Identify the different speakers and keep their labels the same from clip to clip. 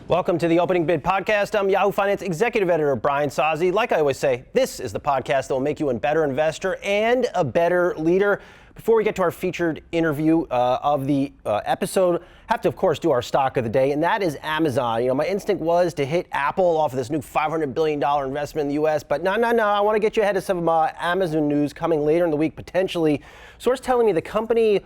Speaker 1: Welcome to the Opening Bid Podcast. I'm Yahoo Finance Executive Editor Brian Sozzi. Like I always say, this is the podcast that will make you a better investor and a better leader. Before we get to our featured interview of the episode, have to, of course, do our stock of the day, and that is Amazon. You know, my instinct was to hit Apple off of this new $500 billion investment in the U.S., but no. I want to get you ahead of some Amazon news coming later in the week, potentially. Source telling me the company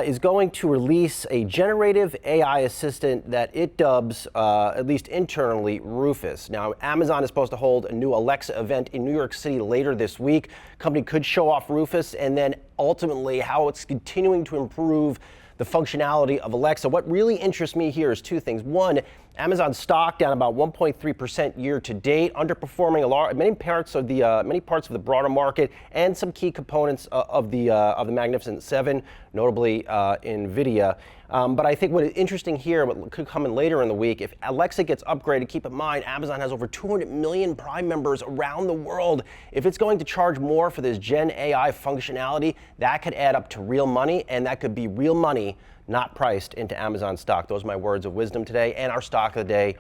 Speaker 1: is going to release a generative AI assistant that it dubs, at least internally, Rufus. Now, Amazon is supposed to hold a new Alexa event in New York City later this week. Company could show off Rufus and then ultimately how it's continuing to improve the functionality of Alexa. What really interests me here is two things. One, Amazon stock down about 1.3% year to date, underperforming many parts of the broader market and some key components of the Magnificent Seven, notably Nvidia. But I think what is interesting here, what could come in later in the week, if Alexa gets upgraded, keep in mind Amazon has over 200 million Prime members around the world. If it's going to charge more for this Gen AI functionality, that could add up to real money, and that could be real money not priced into Amazon stock. Those are my words of wisdom today, and our stock of the day,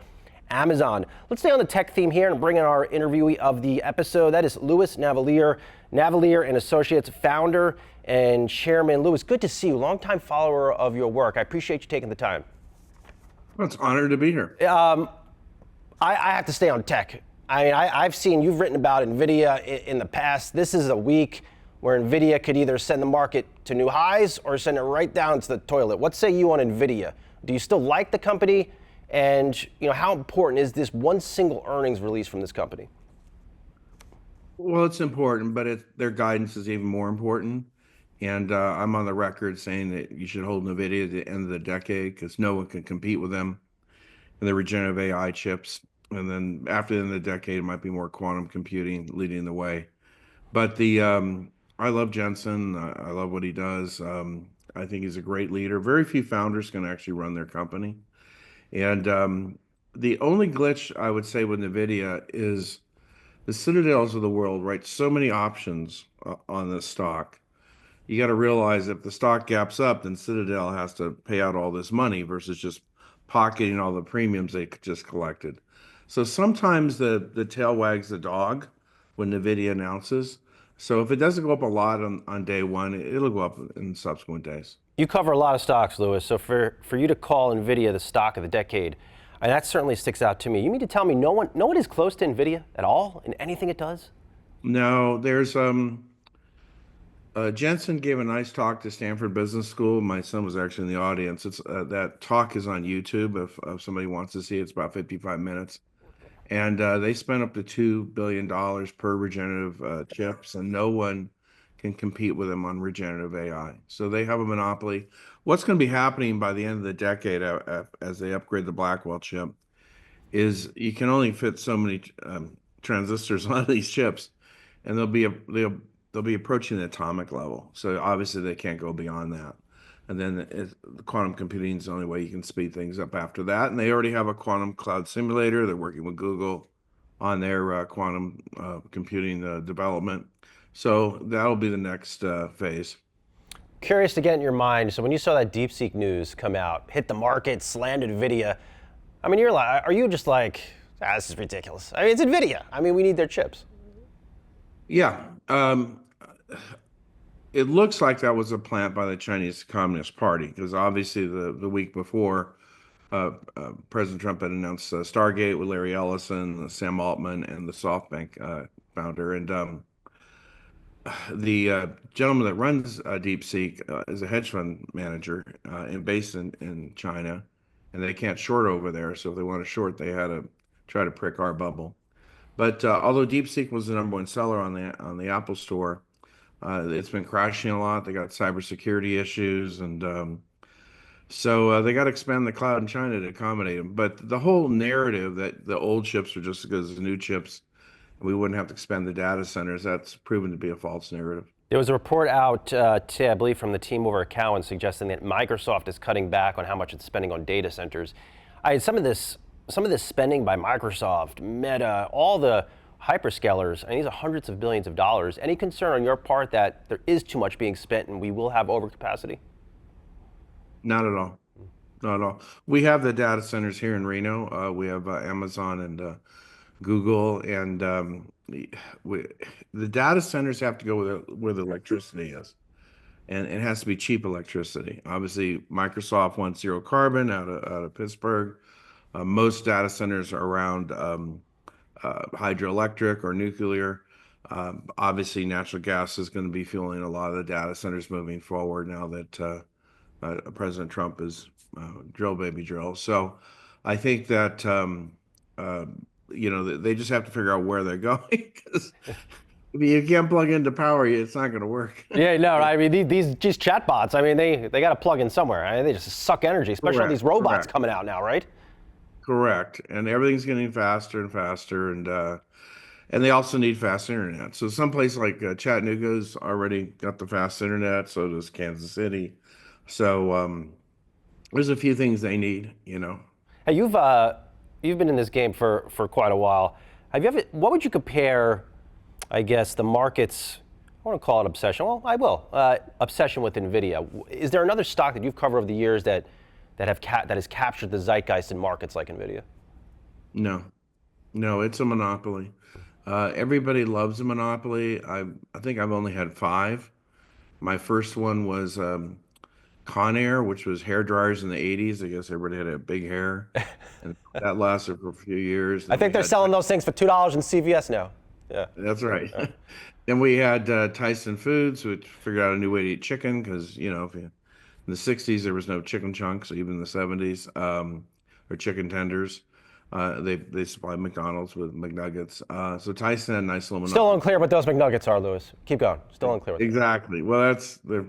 Speaker 1: Amazon. Let's stay on the tech theme here and bring in our interviewee of the episode. That is Louis Navallier, Navallier Associates founder and chairman. Louis, good to see you. Longtime follower of your work. I appreciate you taking the time.
Speaker 2: Well, it's an honor to be here.
Speaker 1: I have to stay on tech. I mean, I've seen you've written about Nvidia in the past. This is a week where Nvidia could either send the market to new highs or send it right down to the toilet. What say you on Nvidia? Do you still like the company? And how important is this one single earnings release from this company?
Speaker 2: Well, it's important, but their guidance is even more important. And I'm on the record saying that you should hold Nvidia at the end of the decade because no one can compete with them and the regenerative AI chips. And then after the end of the decade, it might be more quantum computing leading the way. But I love Jensen. I love what he does. I think he's a great leader. Very few founders can actually run their company. And the only glitch I would say with Nvidia is the Citadels of the world write so many options on this stock. You got to realize if the stock gaps up, then Citadel has to pay out all this money versus just pocketing all the premiums they just collected. So sometimes the tail wags the dog when Nvidia announces. So if it doesn't go up a lot on day one, it'll go up in subsequent days.
Speaker 1: You cover a lot of stocks, Louis. So for you to call Nvidia the stock of the decade, that certainly sticks out to me. You mean to tell me no one is close to Nvidia at all in anything it does?
Speaker 2: No, there's Jensen gave a nice talk to Stanford Business School. My son was actually in the audience. It's that talk is on YouTube if somebody wants to see it. It's about 55 minutes. And they spent up to $2 billion per regenerative chips, and no one can compete with them on regenerative AI. So they have a monopoly. What's going to be happening by the end of the decade as they upgrade the Blackwell chip is you can only fit so many transistors on these chips, and they'll be approaching the atomic level. So obviously they can't go beyond that. And then the quantum computing is the only way you can speed things up after that. And they already have a quantum cloud simulator. They're working with Google on their quantum computing development. So that'll be the next phase.
Speaker 1: Curious to get in your mind. So when you saw that DeepSeek news come out, hit the market, slandered Nvidia, I mean, are you just like, this is ridiculous? I mean, it's Nvidia. I mean, we need their chips.
Speaker 2: Yeah. It looks like that was a plant by the Chinese Communist Party because obviously the week before, President Trump had announced Stargate with Larry Ellison, Sam Altman, and the SoftBank founder. And the gentleman that runs DeepSeek is a hedge fund manager and based in China, and they can't short over there. So if they want to short, they had to try to prick our bubble. But although DeepSeek was the #1 seller on the Apple Store, it's been crashing a lot. They got cybersecurity issues, and so they got to expand the cloud in China to accommodate them. But the whole narrative that the old chips are just as good as the new chips, we wouldn't have to expand the data centers, that's proven to be a false narrative.
Speaker 1: There was a report out today, I believe, from the team over at Cowen suggesting that Microsoft is cutting back on how much it's spending on data centers. Some of this spending by Microsoft, Meta, all the hyperscalers, and these are hundreds of billions of dollars. Any concern on your part that there is too much being spent and we will have overcapacity?
Speaker 2: Not at all. not at all. We have the data centers here in Reno. We have Amazon and Google, and we, the data centers have to go where the electricity is, and it has to be cheap electricity. Obviously, Microsoft wants zero carbon out of Pittsburgh. Most data centers are around hydroelectric or nuclear. Obviously, natural gas is going to be fueling a lot of the data centers moving forward now that President Trump is drill baby drill. So I think that uh, they just have to figure out where they're going because if you can't plug into power, it's not going to work.
Speaker 1: Yeah, no, I mean these just chatbots. I mean they got to plug in somewhere. I mean, they just suck energy, especially all these robots
Speaker 2: Correct.
Speaker 1: coming out now, right?
Speaker 2: Correct. And everything's getting faster and faster, and they also need fast internet. So some place like Chattanooga's already got the fast internet. So does Kansas City. So there's a few things they need.
Speaker 1: Hey, you've been in this game for quite a while. Have you ever? What would you compare? I guess the market's. I want to call it obsession. Well, I will. Obsession with Nvidia. Is there another stock that you've covered over the years that has captured the zeitgeist in markets like Nvidia?
Speaker 2: No, no, it's a monopoly. Everybody loves a monopoly. I think I've only had five. My first one was Conair, which was hair dryers in the 80s. I guess everybody had a big hair, and that lasted for a few years.
Speaker 1: I think they're selling those things for $2 in CVS now. Yeah.
Speaker 2: That's right. Then we had Tyson Foods, which figured out a new way to eat chicken because, in the 60s, there was no chicken chunks, even in the 70s, or chicken tenders. They supplied McDonald's with McNuggets. So Tyson had a nice little
Speaker 1: Still unclear what those McNuggets are, Louis. Keep going. Still unclear.
Speaker 2: Exactly. Well, that's their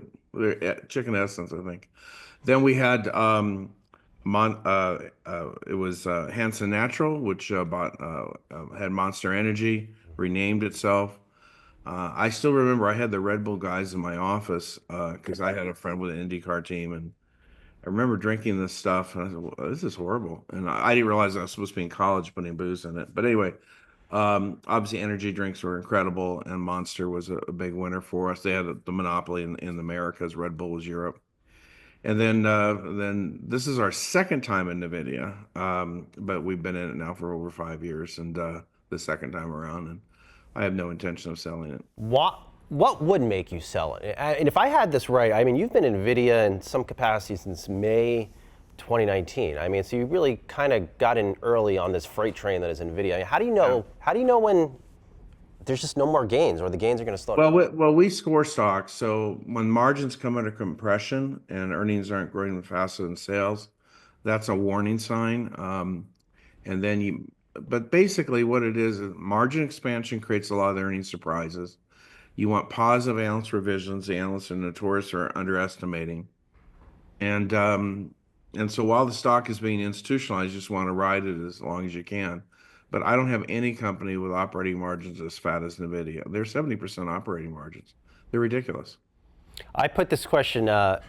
Speaker 2: chicken essence, I think. Then we had it was Hanson Natural, which had Monster Energy, renamed itself. I still remember I had the Red Bull guys in my office because I had a friend with an IndyCar team, and I remember drinking this stuff, and I said, well, "This is horrible." And I didn't realize I was supposed to be in college putting booze in it. But anyway, obviously energy drinks were incredible, and Monster was a big winner for us. They had the monopoly in the Americas. Red Bull was Europe. And then this is our second time in Nvidia, but we've been in it now for over 5 years, and the second time around, and I have no intention of selling it.
Speaker 1: What would make you sell it? And if I had this right, I mean, you've been in Nvidia in some capacity since May 2019. I mean, so you really kind of got in early on this freight train that is Nvidia. I mean, how do you know? How do you know when there's just no more gains or the gains are going to slow down?
Speaker 2: Well, we score stocks, so when margins come under compression and earnings aren't growing faster than sales, that's a warning sign. And then but basically what it is margin expansion creates a lot of the earnings surprises. You want positive analyst revisions. The analysts are notorious for underestimating. And so while the stock is being institutionalized, you just want to ride it as long as you can. But I don't have any company with operating margins as fat as Nvidia. They're 70% operating margins. They're ridiculous.
Speaker 1: I put this question. I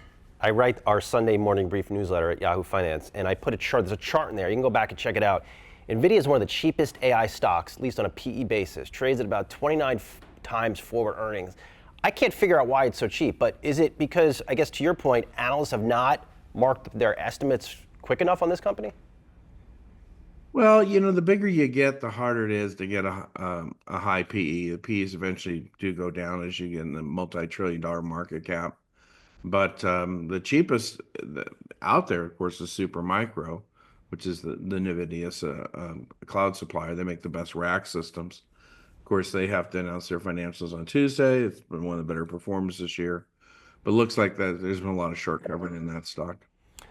Speaker 1: write our Sunday morning brief newsletter at Yahoo Finance, and I put a chart. There's a chart in there. You can go back and check it out. Nvidia is one of the cheapest AI stocks, at least on a PE basis. Trades at about 29 times forward earnings. I can't figure out why it's so cheap, but is it because, I guess to your point, analysts have not marked their estimates quick enough on this company?
Speaker 2: Well, the bigger you get, the harder it is to get a high PE. The PEs eventually do go down as you get in the multi-trillion-dollar market cap. But the cheapest out there, of course, is Supermicro, which is the Nvidia's cloud supplier. They make the best rack systems. Of course, they have to announce their financials on Tuesday. It's been one of the better performers this year. But it looks like that there's been a lot of short covering in that stock.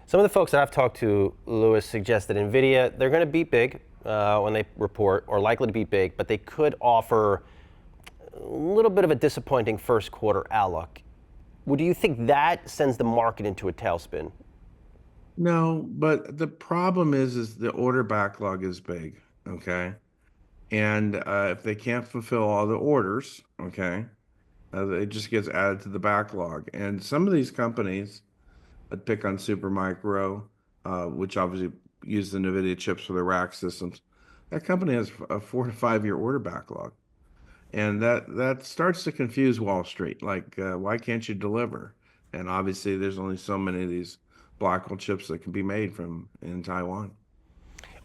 Speaker 1: Some of the folks that I've talked to, Louis, suggest that Nvidia, they're going to beat big when they report, or likely to beat big, but they could offer a little bit of a disappointing first quarter outlook. Do you think that sends the market into a tailspin?
Speaker 2: No, but the problem is the order backlog is big, okay? And if they can't fulfill all the orders, okay, it just gets added to the backlog. And some of these companies, I'd pick on Supermicro, which obviously use the NVIDIA chips for their rack systems. That company has a 4 to 5 year order backlog. And that starts to confuse Wall Street. Like, why can't you deliver? And obviously, there's only so many of these Blackwell chips that can be made from in Taiwan.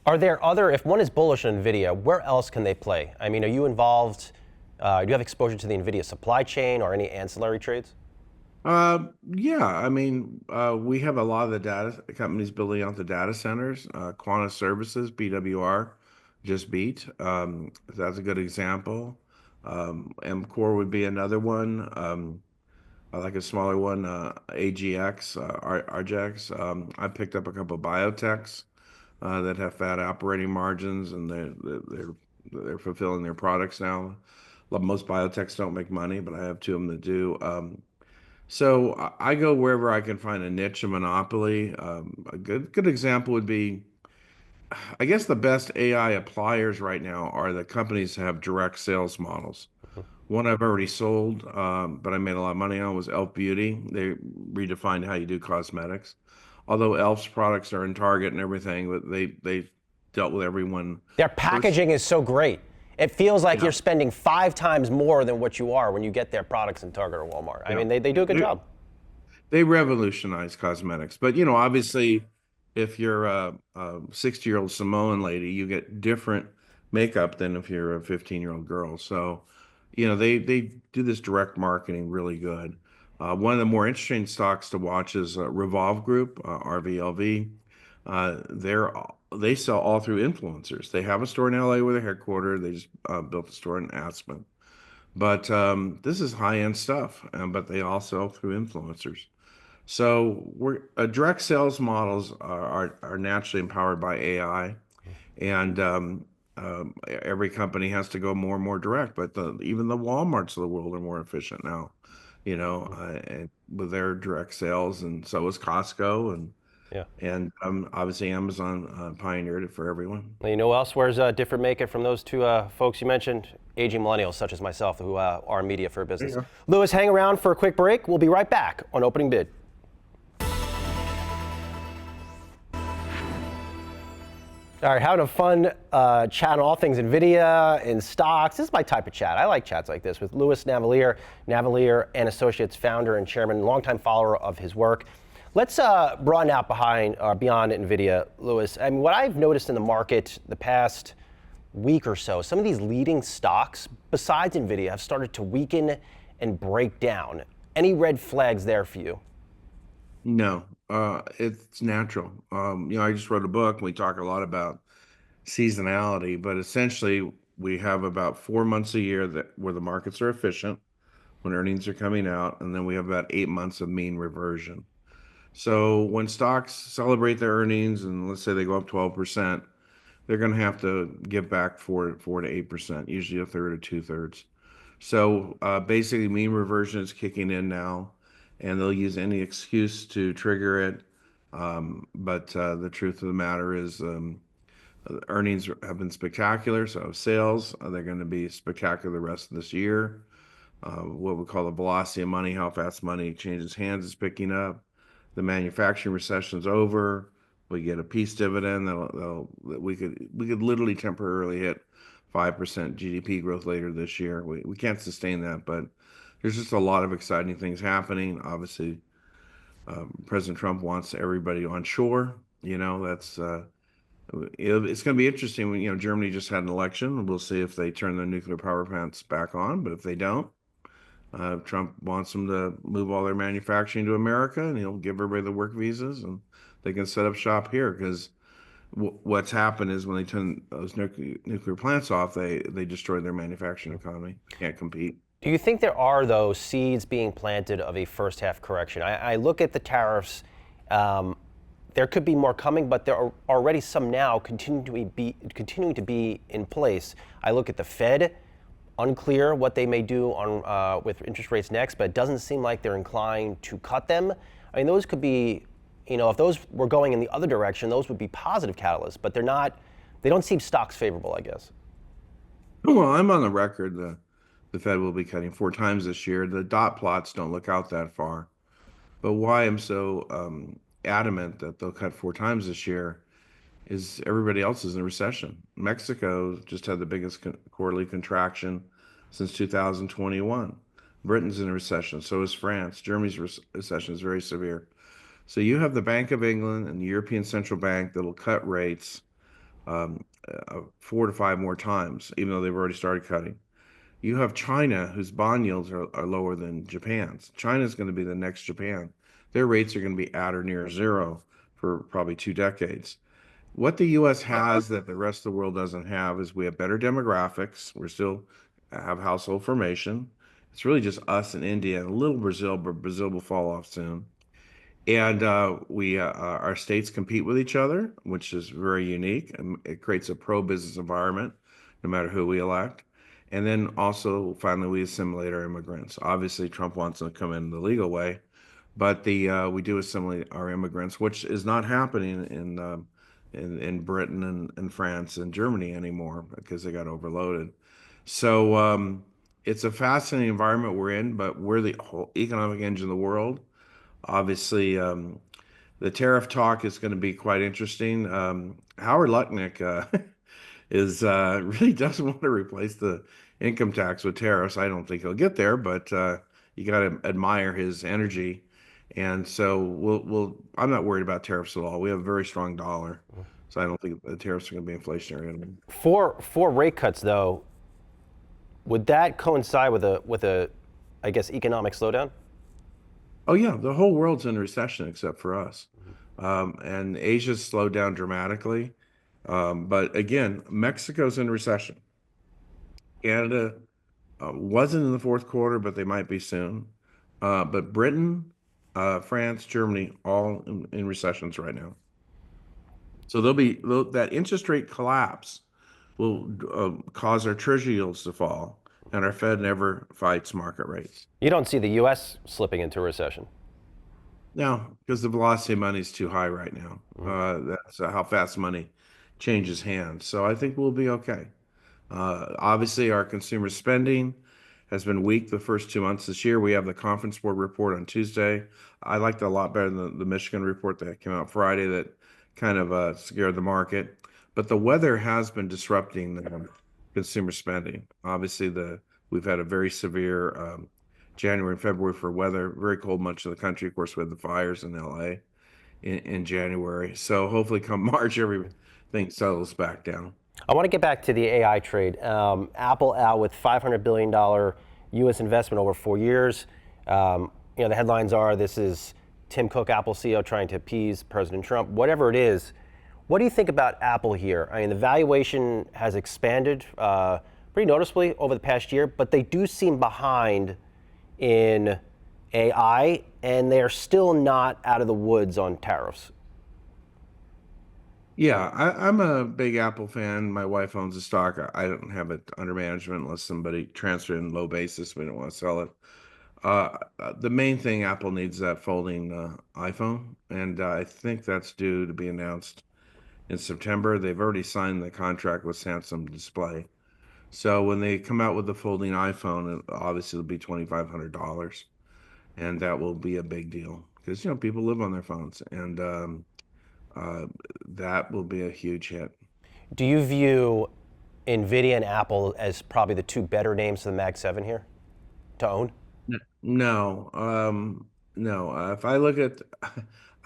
Speaker 1: Are there other, if one is bullish on Nvidia, where else can they play? I mean, are you involved, do you have exposure to the Nvidia supply chain or any ancillary trades?
Speaker 2: Yeah, I mean, we have a lot of the data companies building out the data centers. Quanta Services, BWR, just beat. That's a good example. MCore would be another one. I like a smaller one, AGX, RGX. I picked up a couple of biotechs that have fat operating margins, and they're fulfilling their products now. Most biotechs don't make money, but I have two of them that do. So I go wherever I can find a niche, a monopoly. A good example would be, I guess the best AI appliers right now are the companies that have direct sales models. One I've already sold, but I made a lot of money on was Elf Beauty. They redefined how you do cosmetics. Although Elf's products are in Target and everything, but they dealt with everyone
Speaker 1: Their
Speaker 2: first.
Speaker 1: packaging is so great. It feels like
Speaker 2: Yeah,
Speaker 1: you're spending 5 times more than what you are when you get their products in Target or Walmart. I
Speaker 2: yeah.
Speaker 1: mean, they do a good
Speaker 2: They,
Speaker 1: job.
Speaker 2: they revolutionized cosmetics. But obviously, if you're a 60-year-old Samoan lady, you get different makeup than if you're a 15-year-old girl. So, they do this direct marketing really good. One of the more interesting stocks to watch is Revolve Group, RVLV. They sell all through influencers. They have a store in LA where they're headquartered. They just built a store in Aspen. But this is high-end stuff, but they all sell through influencers. So we're direct sales models are naturally empowered by AI, and every company has to go more and more direct. But even the WalMarts of the world are more efficient now, and with their direct sales, and so is Costco, and
Speaker 1: Yeah.
Speaker 2: obviously Amazon pioneered it for everyone.
Speaker 1: You know who else wears a different makeup from those two folks you mentioned? Aging millennials such as myself who are in media for a
Speaker 2: There you
Speaker 1: business.
Speaker 2: go.
Speaker 1: Louis, hang around for a quick break. We'll be right back on Opening Bid. All right, having a fun chat on all things Nvidia and stocks. This is my type of chat. I like chats like this with Louis Navallier, Navallier and Associates founder and chairman, longtime follower of his work. Let's broaden out beyond Nvidia, Louis. I mean, what I've noticed in the market the past week or so, some of these leading stocks, besides Nvidia, have started to weaken and break down. Any red flags there for you?
Speaker 2: No, it's natural. I just wrote a book. We talk a lot about seasonality, but essentially we have about 4 months a year where the markets are efficient when earnings are coming out, and then we have about 8 months of mean reversion. So when stocks celebrate their earnings and let's say they go up 12%, they're going to have to give back 4 to 8%, usually a third or two-thirds. So basically, mean reversion is kicking in now, and they'll use any excuse to trigger it. But the truth of the matter is, earnings have been spectacular. So sales, they're going to be spectacular the rest of this year. What we call the velocity of money, how fast money changes hands, is picking up. The manufacturing recession is over. We get a peace dividend that we could literally temporarily hit 5% GDP growth later this year. We can't sustain that, but there's just a lot of exciting things happening. Obviously, President Trump wants everybody on shore. That's it's going to be interesting when Germany just had an election. We'll see if they turn their nuclear power plants back on, but if they don't, Trump wants them to move all their manufacturing to America, and he'll give everybody the work visas, and they can set up shop here. Because what's happened is when they turn those nuclear plants off, they destroy their manufacturing economy. Can't compete.
Speaker 1: Do you think there are, though, seeds being planted of a first half correction? I look at the tariffs. There could be more coming, but there are already some now continuing to be in place. I look at the Fed, unclear what they may do on with interest rates next, but it doesn't seem like they're inclined to cut them. I mean, those could be, if those were going in the other direction, those would be positive catalysts, but they're not. They don't seem stocks favorable, I guess.
Speaker 2: Well, I'm on the record. The Fed will be cutting 4 times this year. The dot plots don't look out that far. But why I'm so adamant that they'll cut 4 times this year is everybody else is in a recession. Mexico just had the biggest quarterly contraction since 2021. Britain's in a recession, so is France. Germany's recession is very severe. So you have the Bank of England and the European Central Bank that'll cut rates 4 to 5 more times, even though they've already started cutting. You have China, whose bond yields are lower than Japan's. China's going to be the next Japan. Their rates are going to be at or near zero for probably 2 decades. What the U.S. has that the rest of the world doesn't have is we have better demographics. We still have household formation. It's really just us and India and a little Brazil, but Brazil will fall off soon. And we our states compete with each other, which is very unique. And it creates a pro-business environment, no matter who we elect. And then also, finally, we assimilate our immigrants. Obviously, Trump wants them to come in the legal way, but we do assimilate our immigrants, which is not happening in Britain and France and Germany anymore because they got overloaded. So it's a fascinating environment we're in, but we're the whole economic engine of the world. Obviously, the tariff talk is going to be quite interesting. Howard Lutnick is really doesn't want to replace the income tax with tariffs. I don't think he'll get there, but you got to admire his energy. And so I'm not worried about tariffs at all. We have a very strong dollar, so I don't think the tariffs are going to be inflationary.
Speaker 1: For rate cuts, though, would that coincide with a I guess economic slowdown?
Speaker 2: Oh yeah, the whole world's in recession except for us, and Asia's slowed down dramatically. But again, Mexico's in recession. Canada wasn't in the fourth quarter, but they might be soon. But Britain, France, Germany, all in recessions right now. So that interest rate collapse will cause our treasury yields to fall, and our Fed never fights market rates.
Speaker 1: You don't see the U.S. slipping into a recession.
Speaker 2: No, because the velocity of money is too high right now. That's how fast money changes hands. So I think we'll be okay. Obviously, our consumer spending has been weak the first 2 months this year. We have the Conference Board report on Tuesday. I liked it a lot better than the Michigan report that came out Friday that kind of scared the market. But the weather has been disrupting the consumer spending. Obviously, we've had a very severe January and February for weather, very cold much of the country. Of course, we had the fires in LA in January. So hopefully come March, everything settles back down.
Speaker 1: I want to get back to the AI trade. Apple out with $500 billion U.S. investment over 4 years. The headlines are this is Tim Cook, Apple CEO, trying to appease President Trump. Whatever it is, what do you think about Apple here? I mean, the valuation has expanded pretty noticeably over the past year, but they do seem behind in AI, and they are still not out of the woods on tariffs.
Speaker 2: Yeah, I'm a big Apple fan. My wife owns the stock. I don't have it under management unless somebody transferred in low basis. We don't want to sell it. The main thing Apple needs is that folding iPhone, and I think that's due to be announced in September. They've already signed the contract with Samsung Display. So when they come out with the folding iPhone, obviously it'll be $2,500, and that will be a big deal because people live on their phones, and that will be a huge hit.
Speaker 1: Do you view Nvidia and Apple as probably the two better names for the Mag 7 here to own?
Speaker 2: No, no. If I look at,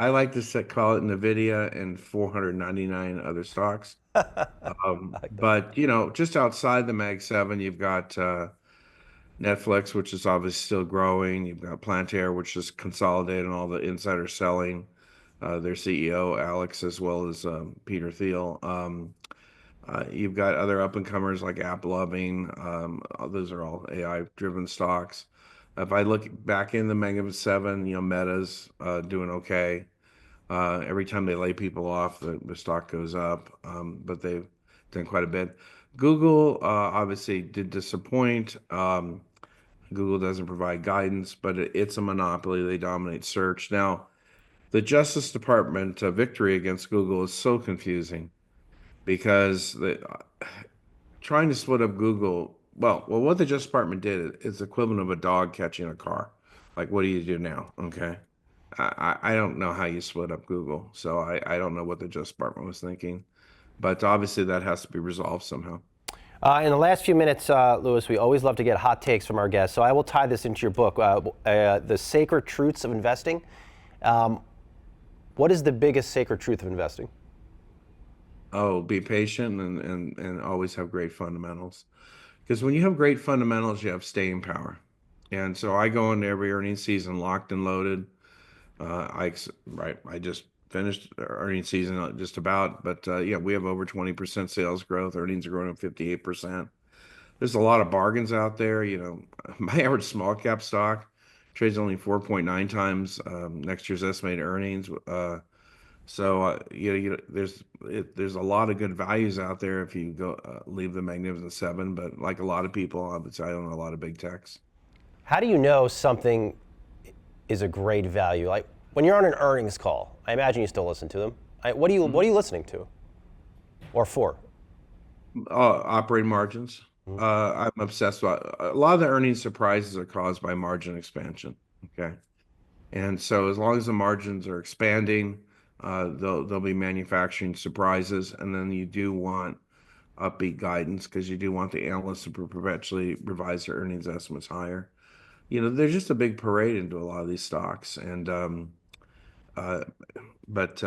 Speaker 2: I like to call it Nvidia and 499 other stocks. But just outside the Mag 7, you've got Netflix, which is obviously still growing. You've got Plantair, which is consolidating all the insider selling. Their CEO, Alex, as well as Peter Thiel. You've got other up-and-comers like AppLovin. Those are all AI-driven stocks. If I look back in the Mega 7, Meta's doing okay. Every time they lay people off, the stock goes up, but they've done quite a bit. Google obviously did disappoint. Google doesn't provide guidance, but it's a monopoly. They dominate search. Now, the Justice Department victory against Google is so confusing because trying to split up Google, well, what the Justice Department did is equivalent of a dog catching a car. Like, what do you do now? Okay. I don't know how you split up Google, so I don't know what the Justice Department was thinking, but obviously that has to be resolved somehow.
Speaker 1: In the last few minutes, Louis, we always love to get hot takes from our guests, so I will tie this into your book, The Sacred Truths of Investing. What is the biggest sacred truth of investing?
Speaker 2: Oh, be patient and always have great fundamentals. Because when you have great fundamentals, you have staying power. And so I go into every earnings season locked and loaded. I just finished earnings season just about, but yeah, we have over 20% sales growth. Earnings are growing at 58%. There's a lot of bargains out there. My average small cap stock trades only 4.9 times next year's estimated earnings. There's a lot of good values out there if you go leave the Magnificent Seven. But like a lot of people, I would say I own a lot of big techs.
Speaker 1: How do you know something is a great value? Like when you're on an earnings call, I imagine you still listen to them. What are you listening to, or for?
Speaker 2: Operating margins. I'm obsessed with a lot of the earnings surprises are caused by margin expansion. Okay, and so as long as the margins are expanding, there'll be manufacturing surprises, and then you do want upbeat guidance because you do want the analysts to perpetually revise their earnings estimates higher. There's just a big parade into a lot of these stocks, and but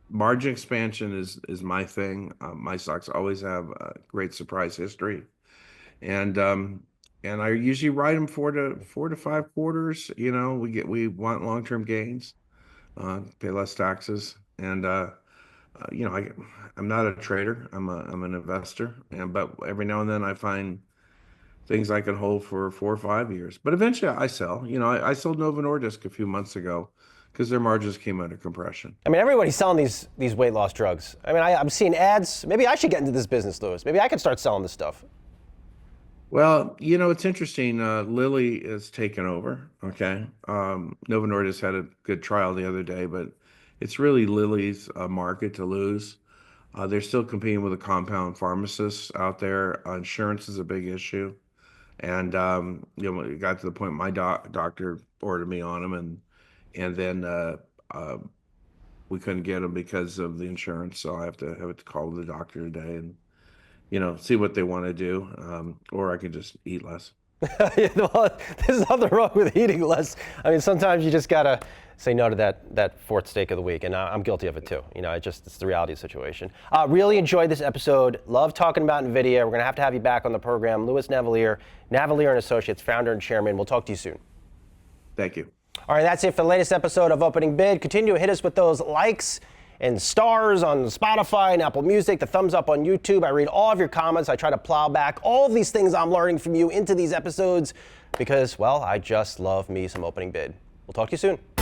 Speaker 2: margin expansion is my thing. My stocks always have a great surprise history, and I usually ride them 4 to 5 quarters. We want long-term gains, pay less taxes, and I'm not a trader. I'm an investor, but every now and then I find things I can hold for 4 or 5 years. But eventually I sell. I sold Novo Nordisk a few months ago because their margins came under compression.
Speaker 1: I mean, everybody's selling these weight loss drugs. I mean, I'm seeing ads. Maybe I should get into this business, Louis. Maybe I could start selling this stuff.
Speaker 2: Well, it's interesting. Lilly is taken over. Okay. Novo Nordisk had a good trial the other day, but it's really Lilly's market to lose. They're still competing with the compound pharmacists out there. Insurance is a big issue. And it got to the point my doctor ordered me on them, and then we couldn't get them because of the insurance. So I have to call the doctor today and see what they want to do, or I can just eat less.
Speaker 1: Well, there's nothing wrong with eating less. I mean, sometimes you just gotta say no to that fourth steak of the week, and I'm guilty of it too. It's the reality of the situation. Really enjoyed this episode. Love talking about Nvidia. We're gonna have to have you back on the program. Louis Navallier, Navallier Associates, founder and chairman. We'll talk to you soon.
Speaker 2: Thank you.
Speaker 1: All right, that's it for the latest episode of Opening Bid. Continue to hit us with those likes and stars on Spotify and Apple Music, the thumbs up on YouTube. I read all of your comments. I try to plow back all of these things I'm learning from you into these episodes because, well, I just love me some Opening Bid. We'll talk to you soon.